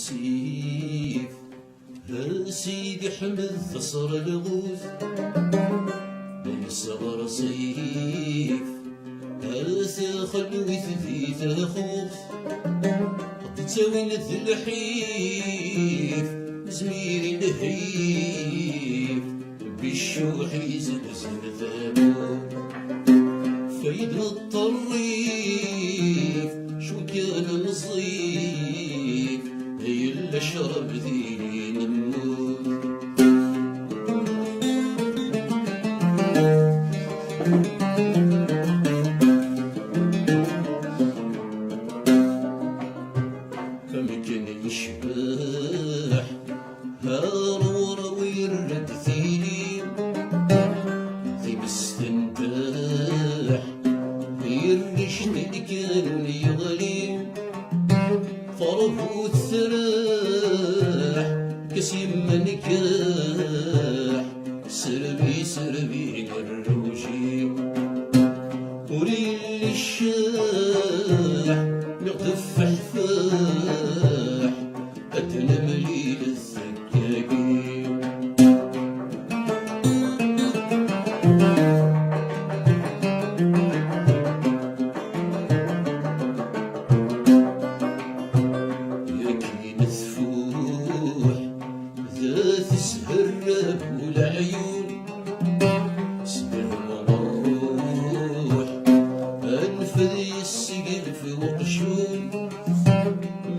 سيف سيدي حمد ثصر الغوث بين الصغر صيف خلوي ثفيت خوف تساوي الحيف زميري نهيف بالشوح يزلزل ثابو فايد الطريف شو كان نصيف هي اللي شرب ذي نموت فمكن يشبح هارورا ويرد ثيلي ذي مستنباح يرشد كان يغلي فرفو الثراح كسيم نكاح سربي سربي الروشي وريل الشاح يقطف حفاح أدنى مليل الزكاكين ياكين الثفوح ذات السهراب والعيون سبهم الروح أنفذ السقف وقشون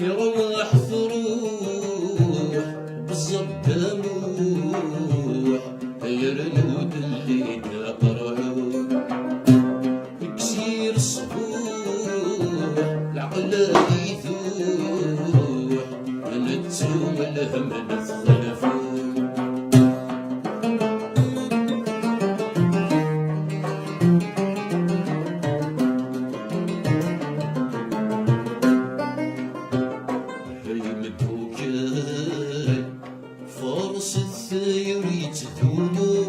مروح ثروح بالظبط موح يرنود اللي قرعون كسير الصبوح العقل يثوح نتسوم الهم نتخلفون فرس الثاير يتدومو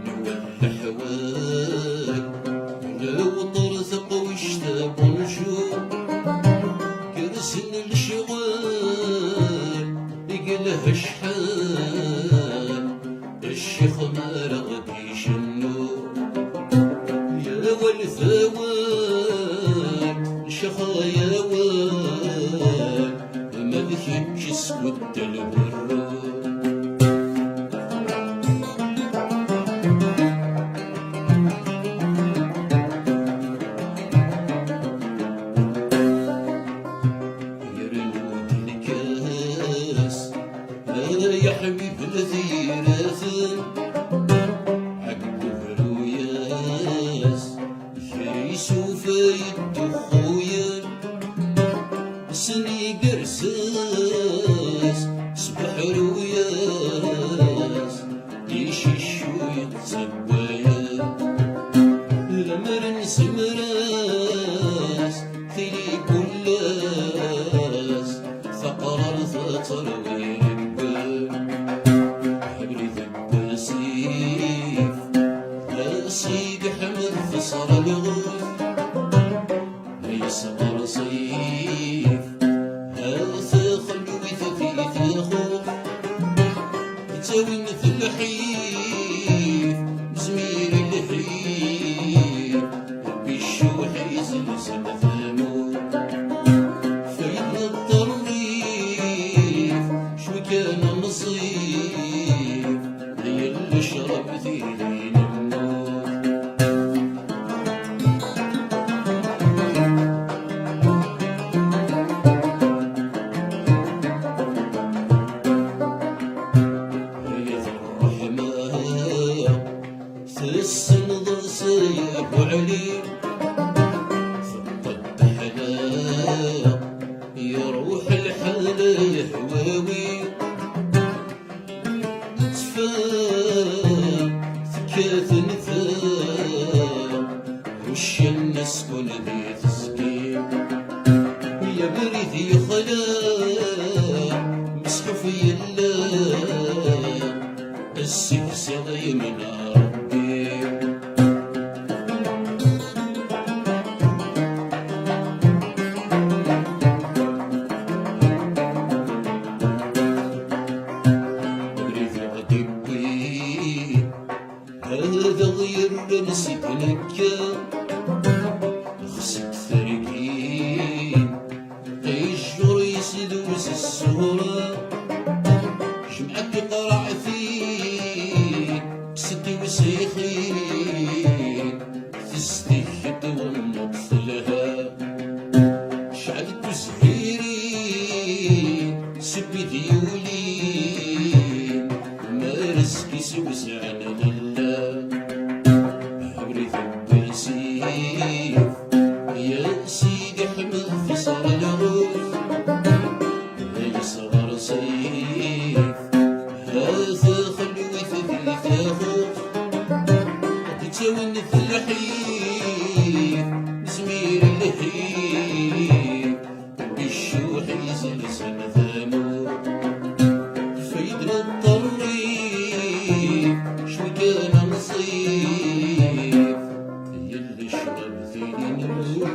نولى حواك لو طرثق واشتاق نشوم كرسن الشغال يقله شحال الشيخ ما رغبيش النور يا والثوات شخا يا واد ما ذكيتش اسود البراد يرنود الكاس يا حبيب الثيرثن عقب الروياس يسوف يدو خويا سني قرساس صبح روياس يششو يتسبايا المرن سمراس ثلي كلاس ثقرر ثطر ويرقال حبلي ذب سيف لا سيدي حمد ثصر الغوث هي صغر صيف تساوي مثل حيف زميري الحيف بالشوح يزلزل ثموت فايد الطريف شو كان نصيف هي اللي شرب ذيلي نموت السنظر سيب وعليم ثقت حلاق يروح الحلا يهواوي تفاق ثكاث نثاق وش النسكن ذي تسقيم يا بريثي خلاق مسحف يلاق السيف سغي من يحيي بالشوح يزلزل ثمور فيد الطريق شو كان نصيب يلي شرب ثاني نور